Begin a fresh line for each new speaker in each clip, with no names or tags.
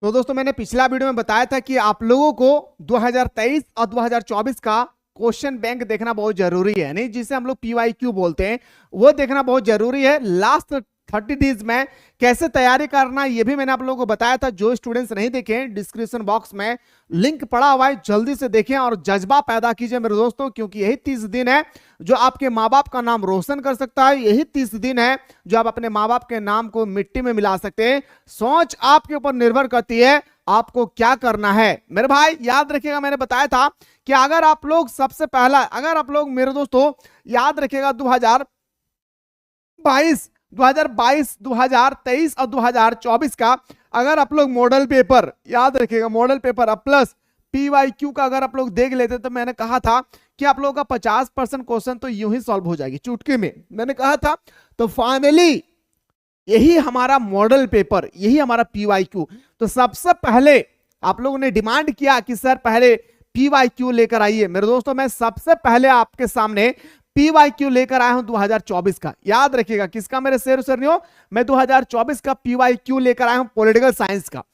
तो दोस्तों मैंने पिछला वीडियो में बताया था कि आप लोगों को 2023 और 2024 का क्वेश्चन बैंक देखना बहुत जरूरी है, नहीं जिसे हम लोग पीवाईक्यू बोलते हैं, वो देखना बहुत जरूरी है। लास्ट 30 डेज में कैसे तैयारी करना ये भी मैंने आप लोगों को बताया था। जो स्टूडेंट्स नहीं देखे डिस्क्रिप्शन बॉक्स में लिंक पड़ा हुआ है, जल्दी से देखें और जज्बा पैदा कीजिए मेरे दोस्तों, क्योंकि यही 30 दिन है जो आपके माँ बाप का नाम रोशन कर सकता है। यही 30 दिन है जो आप अपने माँ बाप के नाम को मिट्टी में मिला सकते हैं। सोच आपके ऊपर निर्भर करती है आपको क्या करना है। मेरे भाई याद रखिएगा, मैंने बताया था कि अगर आप लोग सबसे पहला, अगर आप लोग मेरे दोस्तों याद रखिएगा 2022, 2023 और 2024 का अगर आप लोग मॉडल पेपर याद रखिएगा, मॉडल पेपर अब प्लस पीवाईक्यू का अगर आप लोग देख लेते तो मैंने कहा था कि आप लोगों का 50% क्वेश्चन तो यूं ही सॉल्व हो जाएगी चुटकी में, मैंने कहा था। तो फाइनली यही हमारा मॉडल पेपर, यही हमारा पीवाईक्यू। तो सबसे पहले आप लोगों ने डिमांड किया कि सर पहले पीवाईक्यू लेकर आइए। मेरे दोस्तों मैं सबसे पहले आपके सामने पीवाईक्यू लेकर आया हूं 2024 का। याद रखिएगा किसका मेरे शेर सरनियों, मैं 2024 का पीवाईक्यू लेकर आया हूं पॉलिटिकल साइंस का।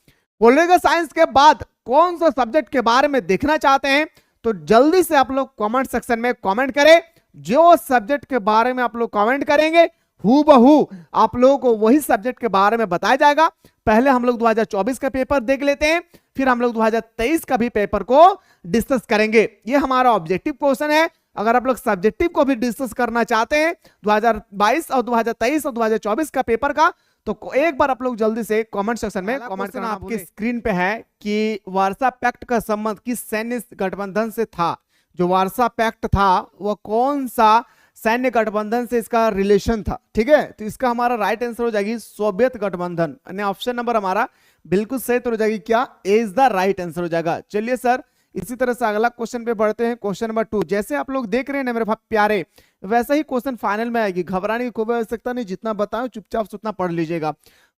पॉलिटिकल साइंस के बाद कौन सा सब्जेक्ट के बारे में देखना चाहते हैं तो जल्दी से आप लोग कमेंट सेक्शन में कमेंट करें। जो सब्जेक्ट के बारे में आप लोग कमेंट करेंगे हूबहू आप लोगों को वही सब्जेक्ट के बारे में बताया जाएगा। पहले हम लोग 2024 का पेपर देख लेते हैं, फिर हम लोग 2023 का भी पेपर को डिस्कस करेंगे। ये हमारा ऑब्जेक्टिव क्वेश्चन है। अगर आप लोग सब्जेक्टिव को भी डिस्कस करना चाहते हैं 2022 और 2023 और 2024 का पेपर का, तो एक बार आप लोग जल्दी से कमेंट सेक्शन में कमेंट करना। आपकी स्क्रीन पे है कि वारसा पैक्ट का संबंध किस सैन्य गठबंधन से था। जो वारसा पैक्ट था वह कौन सा सैन्य गठबंधन से इसका रिलेशन था, ठीक है। तो इसका हमारा राइट आंसर हो जाएगी सोवियत गठबंधन, यानी ऑप्शन नंबर हमारा बिल्कुल सही तो हो जाएगी क्या, ए इज द राइट आंसर हो जाएगा। चलिए सर इसी तरह से अगला क्वेश्चन पे बढ़ते हैं। क्वेश्चन नंबर 2 जैसे आप लोग देख रहे हैं ना मेरे प्यारे, वैसा ही क्वेश्चन फाइनल में आएगी, घबराने की कोई आवश्यकता नहीं। जितना बताऊं चुपचाप उतना पढ़ लीजिएगा।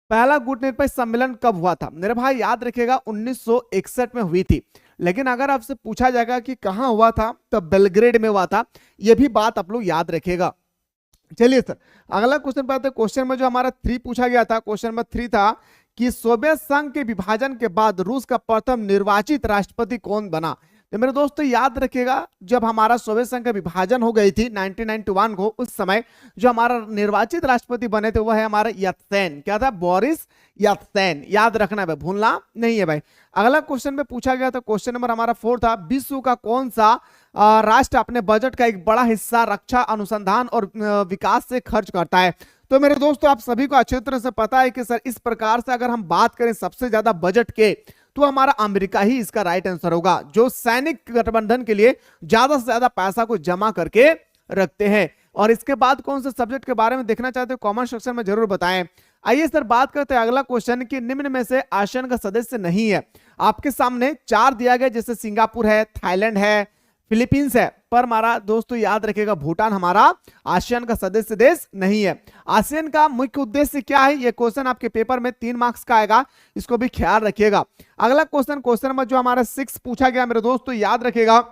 पहला गुट निरपेक्ष सम्मेलन कब हुआ था मेरे भाई, याद रखिएगा 1961 में हुई थी। लेकिन अगर आपसे पूछा जाएगा कि कहां हुआ था तो बेलग्रेड में हुआ था, यह भी बात आप लोग याद रखिएगा। चलिए सर अगला क्वेश्चन पे आते हैं। क्वेश्चन में जो हमारा 3 पूछा गया था, क्वेश्चन नंबर 3 था कि सोवियत संघ के विभाजन के बाद रूस का प्रथम निर्वाचित राष्ट्रपति कौन बना। तो मेरे दोस्तों याद रखिएगा जब हमारा सोवियत संघ का विभाजन हो गई थी 1991 को, उस समय जो हमारा निर्वाचित राष्ट्रपति बने थे वह है हमारा यत्सेन। क्या था, बोरिस यत्सेन। याद रखना है, भूलना नहीं है भाई। अगला क्वेश्चन में पूछा गया था, क्वेश्चन नंबर हमारा 4 था, विश्व का कौन सा राष्ट्र अपने बजट का एक बड़ा हिस्सा रक्षा अनुसंधान और विकास से खर्च करता है। तो मेरे दोस्तों आप सभी को अच्छी तरह से पता है कि सर इस प्रकार से अगर हम बात करें सबसे ज्यादा बजट के, तो हमारा अमेरिका ही इसका राइट आंसर होगा, जो सैनिक गठबंधन के लिए ज्यादा से ज्यादा पैसा को जमा करके रखते हैं। और इसके बाद कौन से सब्जेक्ट के बारे में देखना चाहते हो कमेंट सेक्शन में जरूर बताएं। आइए सर बात करते हैं अगला क्वेश्चन कि निम्न में से आसियान का सदस्य नहीं है। आपके सामने 4 दिया गया, जैसे सिंगापुर है, थाईलैंड है, फिलीपींस है, पर हमारा दोस्तों याद रखिएगा भूटान हमारा आसियान का सदस्य देश नहीं है। आसियान का मुख्य उद्देश्य क्या है, यह क्वेश्चन आपके पेपर में 3 मार्क्स का आएगा, इसको भी ख्याल रखिएगा। अगला क्वेश्चन, क्वेश्चन नंबर जो हमारा 6 पूछा गया मेरे दोस्तों, याद रखिएगा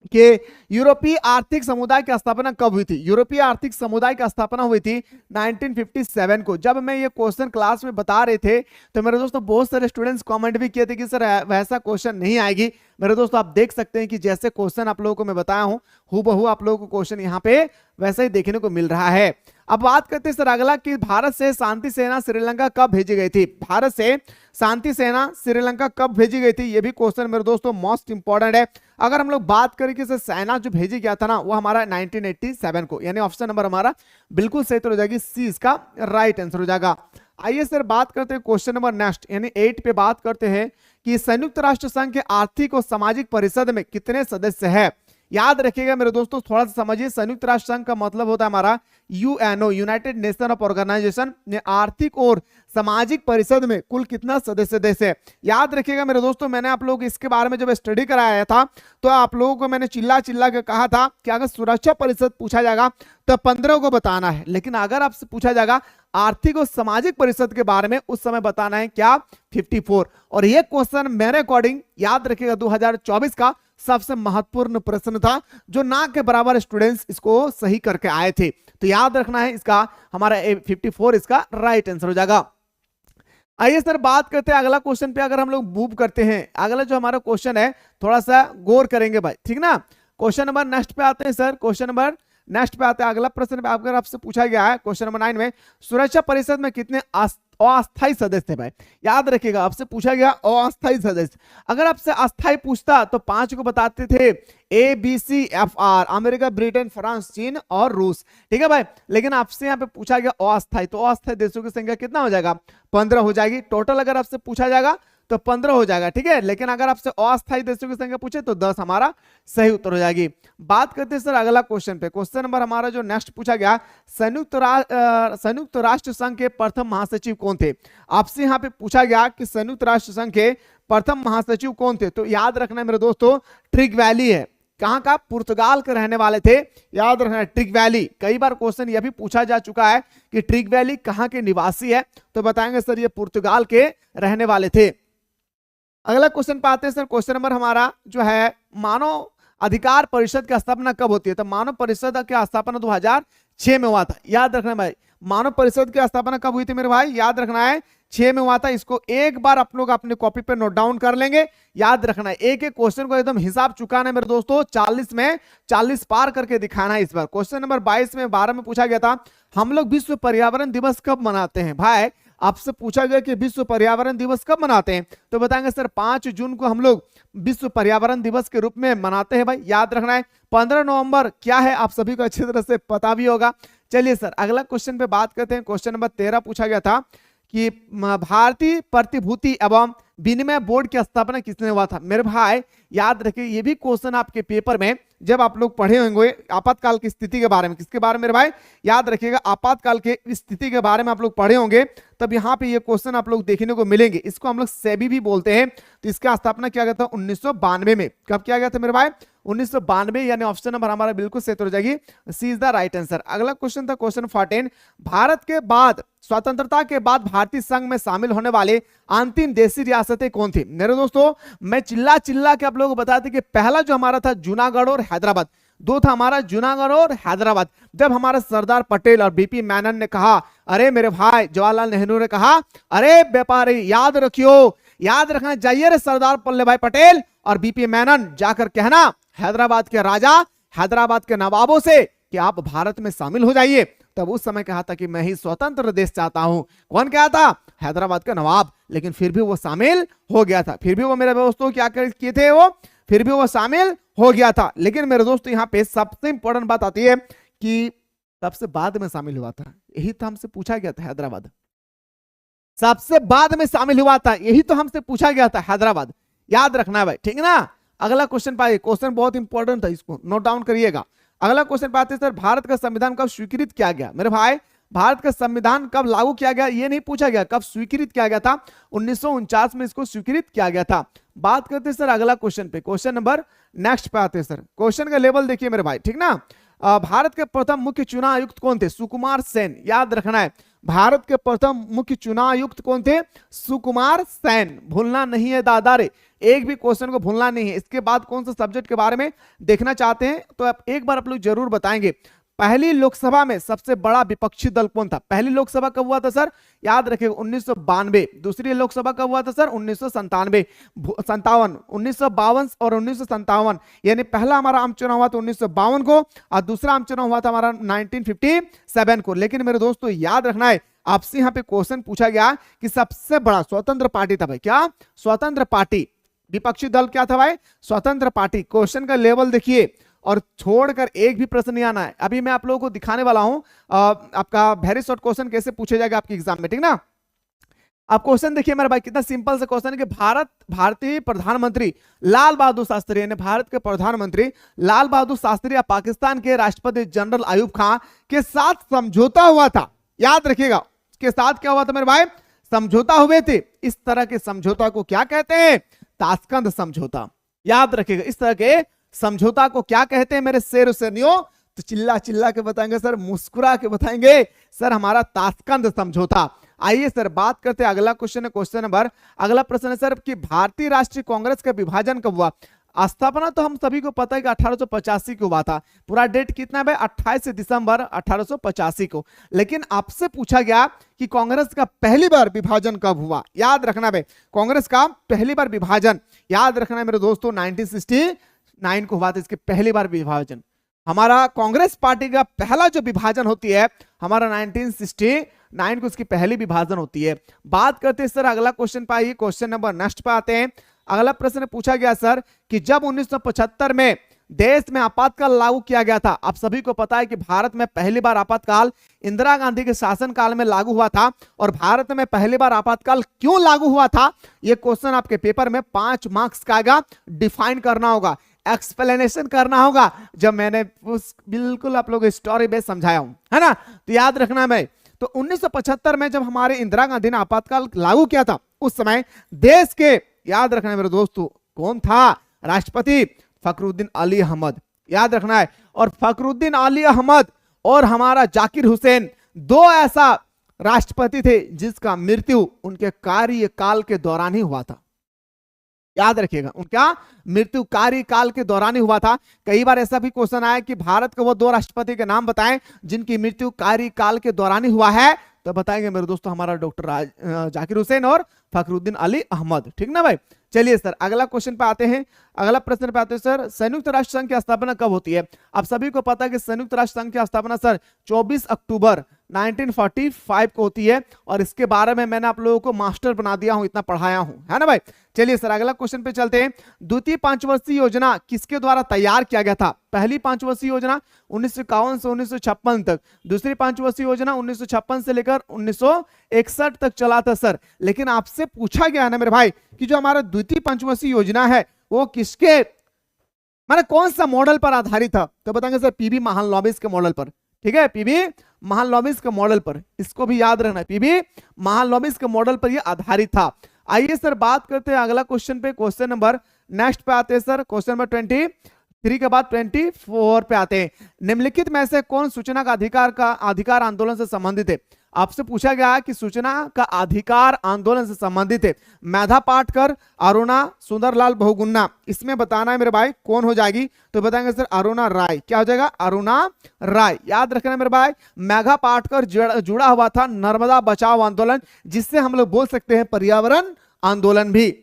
कि यूरोपीय आर्थिक समुदाय की स्थापना कब हुई थी। यूरोपीय आर्थिक समुदाय की स्थापना हुई थी 1957 को। जब मैं ये क्वेश्चन क्लास में बता रहे थे तो मेरे दोस्तों बहुत सारे स्टूडेंट्स कमेंट भी किए थे कि सर वैसा क्वेश्चन नहीं आएगी। मेरे दोस्तों आप देख सकते हैं कि जैसे क्वेश्चन आप लोगों को मैं बताया हूं हूबहू आप लोगों को क्वेश्चन यहाँ पे वैसा ही देखने को मिल रहा है। अब बात करते हैं सर अगला कि भारत से शांति सेना श्रीलंका कब भेजी गई थी। भारत से शांति सेना श्रीलंका कब भेजी गई थी, ये भी क्वेश्चन मेरे दोस्तों मोस्ट इंपॉर्टेंट है। अगर हम लोग बात करें कि सर सेना जो भेजी गया था ना वो हमारा 1987 को, यानी ऑप्शन नंबर हमारा बिल्कुल सही तो हो जाएगी, सी इसका राइट आंसर हो जाएगा। आइए सर बात करते हैं क्वेश्चन नंबर नेक्स्ट यानी 8 पे बात करते हैं कि संयुक्त राष्ट्र संघ के आर्थिक और सामाजिक परिषद में कितने सदस्य हैं। याद रखिएगा मेरे दोस्तों थोड़ा सा समझिए, संयुक्त राष्ट्र संघ का मतलब होता है हमारा UNO, united nation of organisation. आर्थिक और सामाजिक परिषद में कुल कितना सदस्य देश है। याद रखिएगा मेरे दोस्तों मैंने आप लोग इसके बारे में जब स्टडी कराया था तो आप लोगों को मैंने चिल्ला चिल्ला के कहा था कि अगर सुरक्षा परिषद पूछा जाएगा तो 15 को बताना है, लेकिन अगर आपसे पूछा जाएगा आर्थिक और सामाजिक परिषद के बारे में उस समय बताना है क्या, 54। और यह क्वेश्चन मेरे अकॉर्डिंग याद रखिएगा 2024 का सबसे महत्वपूर्ण प्रश्न था, जो ना के बराबर स्टूडेंट्स इसको सही करके आए थे। तो याद रखना है इसका हमारा 54 इसका राइट आंसर हो जाएगा। आइए सर बात करते हैं अगला क्वेश्चन पे। अगर हम लोग मूव करते हैं, अगला जो हमारा क्वेश्चन है थोड़ा सा गौर करेंगे भाई, ठीक ना। क्वेश्चन नंबर नेक्स्ट पे आते हैं सर। क्वेश्चन नंबर नेक्स्ट पे आते हैं। अगला प्रश्न पे अगर आपसे पूछा गया है क्वेश्चन नंबर 9 में, सुरक्षा परिषद में कितने अस्थायी सदस्य थे भाई। याद रखिएगा आपसे पूछा गया अस्थायी सदस्य। अगर आपसे अस्थायी पूछता तो 5 को बताते थे, A B C F R, America, Britain, France, चीन और रूस, ठीक है भाई। लेकिन आपसे यहाँ पे पूछा गया अस्थायी, तो अस्थायी देशों की संख्या कितना हो जाएगा, 15 हो जाएगी टोटल। अगर आपसे पूछा जाएगा तो 15 हो जाएगा, ठीक है। लेकिन अगर आपसे अस्थायी देशों की संख्या पूछे तो 10 हमारा सही उत्तर हो जाएगी। बात करते हैं सर अगला क्वेश्चन पे। क्वेश्चन नंबर हमारा जो नेक्स्ट पूछा गया, संयुक्त राष्ट्र संघ के प्रथम महासचिव कौन थे। आपसे यहाँ पे पूछा गया कि संयुक्त राष्ट्र संघ के प्रथम महासचिव कौन थे, तो याद रखना है मेरे दोस्तों, ट्रिग वैली है। कहां का, पुर्तगाल के रहने वाले थे। याद रखना ट्रिग वैली। कई बार क्वेश्चन यह भी पूछा जा चुका है कि ट्रिग वैली कहां के निवासी है, तो बताएंगे सर ये पुर्तगाल के रहने वाले थे। अगला क्वेश्चन पे आते हैं सर। क्वेश्चन नंबर हमारा जो है, मानव अधिकार परिषद की स्थापना कब होती है, तो मानव परिषद की स्थापना 2006 में हुआ था। याद रखना भाई, मानव परिषद की स्थापना कब हुई थी मेरे भाई, याद रखना है 6 में हुआ था। इसको एक बार आप लोग अपने कॉपी पे नोट डाउन कर लेंगे। याद रखना है एक एक क्वेश्चन को एकदम हिसाब चुकाना है मेरे दोस्तों। 40 में 40 पार करके दिखाना है इस बार। क्वेश्चन नंबर 22 में 12 में पूछा गया था, हम लोग विश्व पर्यावरण दिवस कब मनाते हैं। भाई आपसे पूछा गया कि विश्व पर्यावरण दिवस कब मनाते हैं, तो बताएंगे सर 5 जून को हम लोग विश्व पर्यावरण दिवस के रूप में मनाते हैं भाई। याद रखना है 15 नवंबर क्या है आप सभी को अच्छी तरह से पता भी होगा। चलिए सर अगला क्वेश्चन पे बात करते हैं। क्वेश्चन नंबर 13 पूछा गया था कि भारतीय प्रतिभूति एवं विनिमय बोर्ड की स्थापना किसने हुआ था। मेरे भाई याद रखिए ये भी क्वेश्चन आपके पेपर में जब आप लोग पढ़े होंगे आपातकाल की स्थिति के बारे में, किसके बारे में मेरे भाई, याद रखिएगा आपातकाल के स्थिति के बारे में आप लोग पढ़े होंगे, तब यहाँ पे ये क्वेश्चन आप लोग देखने को मिलेंगे। इसको हम लोग सेबी भी बोलते हैं। तो इसका स्थापना किया गया था 1992 में। कब किया गया था मेरे भाई, 1992, यानी ऑप्शन नंबर हमारा बिल्कुल सही हो जाएगी, सी इज द राइट आंसर। अगला क्वेश्चन था क्वेश्चन 14, भारत के बाद स्वतंत्रता के बाद भारतीय संघ में शामिल होने वाले अंतिम देशी रियासतें कौन थी। मेरे दोस्तों मैं चिल्ला चिल्ला के आप लोगों को बताते कि पहला जो हमारा था जूनागढ़ और हैदराबाद, दो था हमारा जूनागढ़ और हैदराबाद। जब हमारा सरदार पटेल और बीपी मेनन ने कहा, अरे मेरे भाई जवाहरलाल नेहरू ने कहा, अरे व्यापारी याद रखियो, याद रखना जाइए रे सरदार वल्लभ भाई पटेल और बीपी मेनन, जाकर कहना हैदराबाद के राजा, हैदराबाद के नवाबों से कि आप भारत में शामिल हो जाइए। तब उस समय कहा था कि मैं ही स्वतंत्र देश चाहता हूं। कौन कहा था, हैदराबाद का नवाब। लेकिन फिर भी वो शामिल हो गया था। फिर भी वो मेरे दोस्तों क्या किए थे, वो फिर भी वो शामिल हो गया था। लेकिन मेरे दोस्तों यहाँ पे सबसे इंपॉर्टेंट बात आती है कि सबसे बाद में शामिल हुआ था। यही तो हमसे पूछा गया था, हैदराबाद सबसे बाद में शामिल हुआ था, यही तो हमसे पूछा गया था, हैदराबाद। याद रखना है भाई, ठीक है ना। अगला क्वेश्चन पाइए, क्वेश्चन बहुत इंपॉर्टेंट था, इसको नोट डाउन करिएगा। अगला क्वेश्चन पाते हैं सर, भारत का संविधान कब स्वीकृत किया गया। मेरे भाई भारत का संविधान कब लागू किया गया ये नहीं पूछा गया, कब स्वीकृत किया गया था। 1949 में इसको स्वीकृत किया गया था। बात करते हैं सर अगला क्वेश्चन पे, क्वेश्चन नंबर नेक्स्ट पे आते हैं सर। क्वेश्चन का लेवल देखिए मेरे भाई, ठीक ना। भारत के प्रथम मुख्य चुनाव आयुक्त कौन थे, सुकुमार सेन। याद रखना है भारत के प्रथम मुख्य चुनाव आयुक्त कौन थे, सुकुमार सेन। भूलना नहीं है दादा रे, एक भी क्वेश्चन को भूलना नहीं है। इसके बाद कौन सा सब्जेक्ट के बारे में देखना चाहते हैं तो आप एक बार आप लोग जरूर बताएंगे। पहली लोकसभा में सबसे बड़ा विपक्षी दल कौन था। पहली लोकसभा कब हुआ था सर, याद रखिए 1992। दूसरी लोकसभा कब हुआ था सर, 1957, 1952 और 1957। यानी पहला हमारा आम चुनाव हुआ था 1952 को और दूसरा आम चुनाव हुआ था हमारा 1957 को। लेकिन मेरे दोस्तों याद रखना है, आपसे यहाँ पे क्वेश्चन पूछा गया कि सबसे बड़ा स्वतंत्र पार्टी था भाई, क्या स्वतंत्र पार्टी, विपक्षी दल क्या था भाई, स्वतंत्र पार्टी। क्वेश्चन का लेवल देखिए और छोड़कर एक भी प्रश्न नहीं आना है। अभी मैं आप लोगों को दिखाने वाला हूं आपका वेरी शॉर्ट क्वेश्चन कैसे पूछे जाएगा आपके एग्जाम में, ठीक ना। आप क्वेश्चन देखिए मेरे भाई, कितना सिंपल सा क्वेश्चन है कि भारतीय प्रधानमंत्री लाल बहादुर शास्त्री, यानी भारत के प्रधानमंत्री लाल बहादुर शास्त्री या पाकिस्तान के राष्ट्रपति जनरल अयूब खान के साथ समझौता हुआ था। याद रखिएगा के साथ क्या हुआ था मेरे भाई, समझौता हुए थे। इस तरह के समझौता को क्या कहते हैं, ताशकंद समझौता। याद रखिएगा इस तरह के समझौता को क्या कहते हैं मेरे शेर शेरनियों, तो चिल्ला चिल्ला के बताएंगे सर, मुस्कुरा के बताएंगे सर, हमारा ताशकंद समझौता। आइए सर बात करते हैं अगला क्वेश्चन है, क्वेश्चन नंबर अगला प्रश्न है सर कि भारतीय राष्ट्रीय कांग्रेस का विभाजन कब हुआ। स्थापना तो हम सभी को पता है कि 1885 को हुआ था। पूरा डेट कितना है भाई? 28 दिसंबर 1885 को। लेकिन आपसे पूछा गया कि कांग्रेस का पहली बार विभाजन कब हुआ। याद रखना भाई, कांग्रेस का पहली बार विभाजन याद रखना है मेरे दोस्तों, 1969 को हुआ था इसके पहली बार विभाजन। हमारा कांग्रेस पार्टी का पहला जो विभाजन होती है हमारा 1969 को उसकी पहली विभाजन होती है। बात करते हैं सर अगला क्वेश्चन पे आइए, क्वेश्चन नंबर नेक्स्ट पे आते हैं। अगला प्रश्न पूछा गया सर कि जब 1975 में देश में आपातकाल लागू किया गया था। आप सभी को पता है कि भारत में पहली बार आपातकाल इंदिरा गांधी के शासनकाल में लागू हुआ था। और भारत में पहली बार आपातकाल क्यों लागू हुआ था, यह क्वेश्चन आपके पेपर में 5 मार्क्स का आएगा। डिफाइन करना होगा, एक्सप्लेनेशन करना होगा, जब मैंने उस बिल्कुल आप लोग स्टोरी बेस समझाया हूं, है ना। तो याद रखना है भाई, तो 1975 में जब हमारे इंदिरा गांधी ने आपातकाल लागू किया था, उस समय देश के, याद रखना है मेरे दोस्तों, कौन था राष्ट्रपति? फखरुद्दीन अली अहमद। याद रखना है, और फखरुद्दीन अली अहमद और हमारा जाकिर हुसैन, दो ऐसा राष्ट्रपति थे जिसका मृत्यु उनके कार्यकाल के दौरान ही हुआ था। याद रखिएगा, उनका मृत्यु कार्यकाल के दौरान ही हुआ था। कई बार ऐसा भी क्वेश्चन आया कि भारत के वो 2 राष्ट्रपति के नाम बताएं जिनकी मृत्यु कार्यकाल के दौरान ही हुआ है, तो बताएंगे मेरे दोस्तों हमारा डॉक्टर जाकिर हुसैन और फखरुद्दीन अली अहमद। ठीक ना भाई। चलिए सर अगला क्वेश्चन पे आते हैं, अगला प्रश्न पे आते हैं सर, संयुक्त राष्ट्र संघ की स्थापना कब होती है? आप सभी को पता है कि संयुक्त राष्ट्र संघ की स्थापना सर 24 अक्टूबर 1945 को होती है। और इसके बारे में मैंने आप लोगों को मास्टर बना दिया हूं, इतना पढ़ाया हूं, है ना भाई। चलिए सर अगला क्वेश्चन पे चलते हैं। द्वितीय पंचवर्षीय योजना किसके द्वारा तैयार किया गया था? पहली पंचवर्षीय योजना 1951 से 1956 तक, दूसरी पंचवर्षीय योजना 1956 से लेकर 1961 तक चला था सर। लेकिन आपसे पूछा गया है ना मेरे भाई कि जो हमारा द्वितीय पंचवर्षीय योजना है वो किसके, माने कौन सा मॉडल पर आधारित था? तो बताएंगे सर पीबी महालनोबिस के मॉडल पर। ठीक है, पीबी महालनोबिस के मॉडल पर, इसको भी याद रखना है, पीबी महालनोबिस के मॉडल पर यह आधारित था। आइए सर बात करते हैं अगला क्वेश्चन पे, क्वेश्चन नंबर नेक्स्ट पे आते हैं सर, क्वेश्चन नंबर 23 के बाद 24 पे आते हैं। निम्नलिखित में से कौन सूचना का अधिकार आंदोलन से संबंधित है? आपसे पूछा गया कि सूचना का अधिकार आंदोलन से संबंधित है। मेधा पाटकर, अरुणा, सुंदरलाल बहुगुणा, इसमें बताना है मेरे भाई कौन हो जाएगी? तो बताएंगे सर अरुणा राय। क्या हो जाएगा? अरुणा राय। याद रखना है मेरे भाई, मेधा पाटकर जुड़ा हुआ था नर्मदा बचाओ आंदोलन, जिससे हम लोग बोल सकते हैं पर्यावरण आंदोलन भी।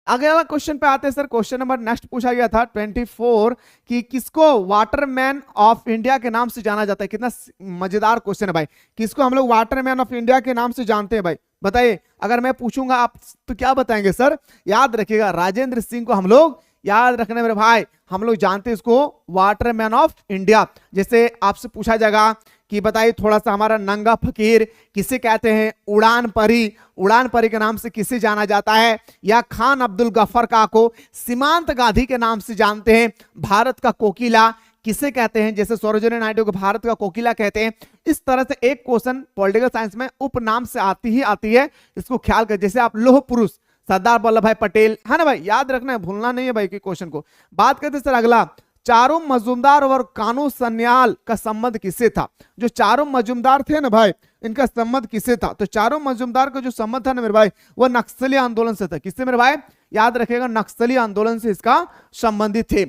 अगला क्वेश्चन पे आते हैं सर, क्वेश्चन नंबर नेक्स्ट पूछा गया था 24 कि किसको वाटरमैन ऑफ इंडिया के नाम से जाना जाता है? कितना मजेदार क्वेश्चन है भाई, किसको हम लोग वाटरमैन ऑफ इंडिया के नाम से जानते हैं भाई? बताइए, अगर मैं पूछूंगा आप तो क्या बताएंगे सर? याद रखिएगा राजेंद्र सिंह को हम लोग, याद रखने मेरे भाई, हम लोग जानते हैं इसको वाटरमैन ऑफ इंडिया। जैसे आपसे पूछा जाएगा कि बताइए थोड़ा सा हमारा नंगा फकीर किसे कहते हैं? उड़ान परी, उड़ान परी के नाम से किसे जाना जाता है? या खान अब्दुल गफ्फर का को सीमांत गांधी के नाम से जानते हैं? भारत का कोकिला किसे कहते हैं? जैसे सरोजिनी नायडू को भारत का कोकिला कहते हैं। इस तरह से एक क्वेश्चन पॉलिटिकल साइंस में उपनाम से आती है, इसको ख्याल कर। जैसे आप लोह पुरुष सरदार वल्लभ भाई पटेल, है ना भाई, याद रखना है, भूलना नहीं है भाई के क्वेश्चन को। बात करते सर अगला, चारों मजूमदार और कानू सन्याल का संबंध किससे था? जो चारों मजूमदार थे ना भाई, इनका संबंध किससे था? तो चारों मजूमदार का जो संबंध था ना मेरे भाई, वो नक्सली आंदोलन से था। किससे मेरे भाई? याद रखिएगा, नक्सली आंदोलन से इसका संबंधित थे।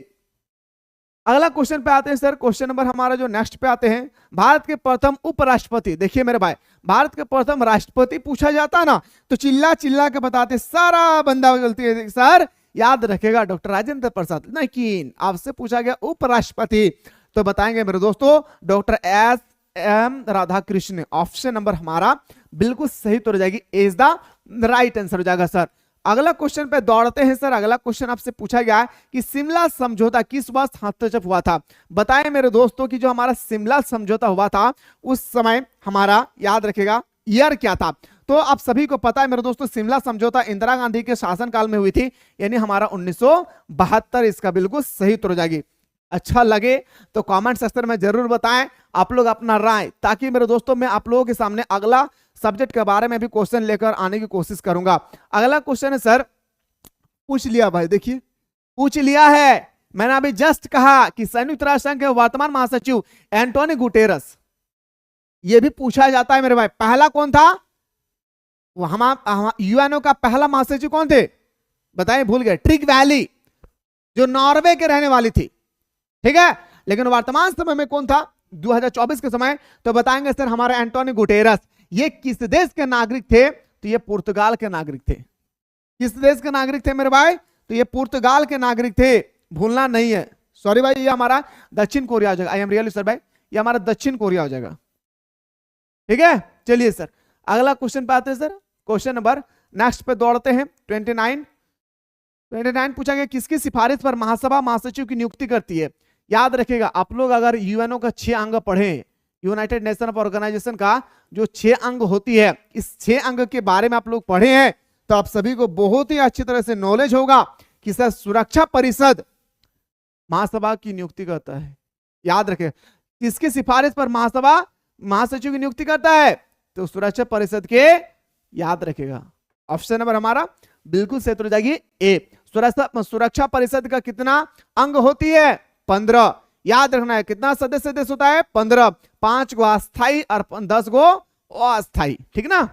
अगला क्वेश्चन पे आते हैं सर, क्वेश्चन नंबर हमारा जो नेक्स्ट पे आते हैं, भारत के प्रथम उपराष्ट्रपति। देखिए मेरे भाई, भारत के प्रथम राष्ट्रपति पूछा जाता ना तो चिल्ला चिल्ला के बताते सारा बंदा बोलती है सर, याद रखेगा डॉक्टर राजेंद्र प्रसाद। लेकिन आपसे पूछा गया उपराष्ट्रपति तो बताएंगे मेरे दोस्तों doctor SM. Radhakrishna. Option number हमारा बिल्कुल सही तो हो जाएगी, इज द राइट आंसर हो जाएगा सर। अगला क्वेश्चन पे दौड़ते हैं सर। अगला क्वेश्चन आपसे पूछा गया कि शिमला समझौता किस वर्ष हस्तक्षेप हुआ था? बताएं मेरे दोस्तों कि जो हमारा शिमला समझौता हुआ था उस समय हमारा, याद रखेगा, ईयर क्या था? तो आप सभी को पता है मेरे दोस्तों, शिमला समझौता इंदिरा गांधी के शासनकाल में हुई थी, यानी हमारा 1972। इसका बिल्कुल सही उत्तर हो जाएगी। अच्छा लगे तो कमेंट सेक्शन में जरूर बताएं आप लोग अपना राय, ताकि मेरे दोस्तों मैं आप लोगों के सामने अगला सब्जेक्ट के बारे में भी क्वेश्चन लेकर आने की कोशिश करूंगा। अगला क्वेश्चन है सर, पूछ लिया भाई, देखिए पूछ लिया है, मैंने अभी जस्ट कहा कि संयुक्त राष्ट्र संघ के वर्तमान महासचिव एंटोनियो गुटेरस, ये भी पूछा जाता है मेरे भाई। पहला कौन था? यूएनओ का पहला महासचिव कौन थे? बताएं, भूल गए? ट्रिग वैली। जो नॉर्वे के रहने वाली थी, ठीक है। लेकिन वर्तमान समय में कौन था 2024 के समय, तो बताएंगे सर हमारे एंटोनियो गुटेरस। ये किस देश के नागरिक थे, तो ये पुर्तगाल के नागरिक थे। किस देश के नागरिक थे मेरे भाई, तो ये पुर्तगाल के नागरिक थे, भूलना नहीं है। सॉरी भाई, ये हमारा दक्षिण कोरिया हो जाएगा। आई एम रियली सर भाई, ये हमारा दक्षिण कोरिया हो जाएगा, ठीक है। चलिए सर अगला क्वेश्चन पे आते हैं सर। क्वेश्चन नंबर नेक्स्ट पे दौड़ते हैं। 29 पूछा गया किसकी सिफारिश पर महासभा महासचिव की नियुक्ति करती है। याद रखिएगा आप लोग अगर यूएनओ का 6 अंग पढ़े, यूनाइटेड नेशन ऑफ ऑर्गेनाइजेशन का जो 6 अंग होती है, इस 6 अंग के बारे में आप लोग पढ़े हैं, तो आप सभी को बहुत ही अच्छी तरह से नॉलेज होगा कि सर सुरक्षा परिषद महासभा की नियुक्ति करता है। याद रखें किसकी सिफारिश पर महासभा महासचिव की नियुक्ति करता है, तो सुरक्षा परिषद के। याद रखेगा ऑप्शन नंबर हमारा बिल्कुल सही हो जाएगी ए। सुरक्षा परिषद का कितना अंग होती है, 15। याद रखना है कितना सदस्य देश होता है, 15। 5 गो अस्थाई और 10 गो अस्थाई, ठीक ना।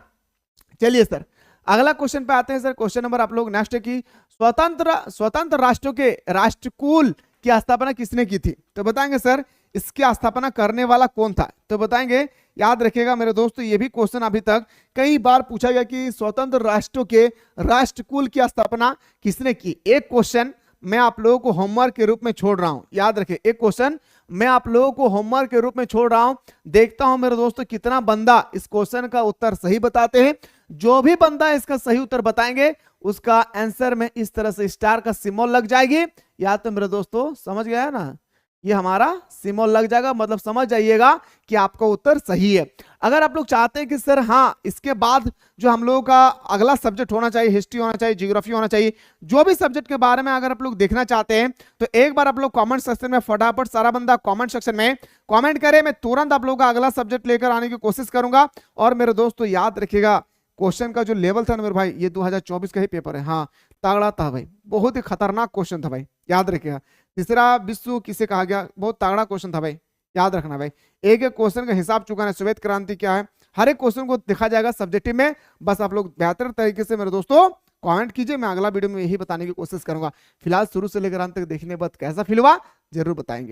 चलिए सर अगला क्वेश्चन पे आते हैं सर। क्वेश्चन नंबर आप लोग नेक्स्ट है कि स्वतंत्र राष्ट्रों के राष्ट्रकुल की स्थापना किसने की थी, तो बताएंगे सर इसकी स्थापना करने वाला कौन था, तो बताएंगे। याद रखिएगा मेरे दोस्तों ये भी क्वेश्चन अभी तक कई बार पूछा गया कि स्वतंत्र राष्ट्रों के राष्ट्रकुल की स्थापना किसने की। एक क्वेश्चन मैं आप लोगों को होमवर्क के रूप में छोड़ रहा हूं, याद रखिए एक क्वेश्चन मैं आप लोगों को होमवर्क के रूप में छोड़ रहा हूं। देखता हूं मेरे दोस्तों कितना बंदा इस क्वेश्चन का उत्तर सही बताते हैं। जो भी बंदा इसका सही उत्तर बताएंगे उसका आंसर में इस तरह से स्टार का सिंबल लग जाएगी। या तो मेरे दोस्तों समझ गया है ना, ये हमारा सिंबल लग जाएगा, मतलब समझ जाइएगा कि आपका उत्तर सही है। अगर आप लोग चाहते हैं कि सर हाँ इसके बाद जो हम लोगों का अगला सब्जेक्ट होना चाहिए, हिस्ट्री होना चाहिए, ज्योग्राफी होना चाहिए, जो भी सब्जेक्ट के बारे में अगर आप लोग देखना चाहते हैं तो एक बार आप लोग कमेंट सेक्शन में फटाफट सारा बंदा कमेंट सेक्शन में कमेंट करे, मैं तुरंत आप लोगों का अगला सब्जेक्ट लेकर आने की कोशिश करूंगा। और मेरे दोस्तों याद रखिएगा क्वेश्चन का जो लेवल था ना मेरे भाई, ये 2024 का ही पेपर है। हाँ तगड़ा था भाई, बहुत ही खतरनाक क्वेश्चन था भाई, याद रखिएगा। तीसरा विश्व किसे कहा गया, बहुत तगड़ा क्वेश्चन था भाई, याद रखना भाई। एक एक क्वेश्चन का हिसाब चुकाना, श्वेत क्रांति क्या है, हर एक क्वेश्चन को देखा जाएगा सब्जेक्टिव में। बस आप लोग बेहतर तरीके से मेरे दोस्तों कमेंट कीजिए, मैं अगला वीडियो में यही बताने की कोशिश करूंगा। फिलहाल शुरू से लेकर अंत तक देखने के बाद कैसा फील हुआ जरूर बताएंगे।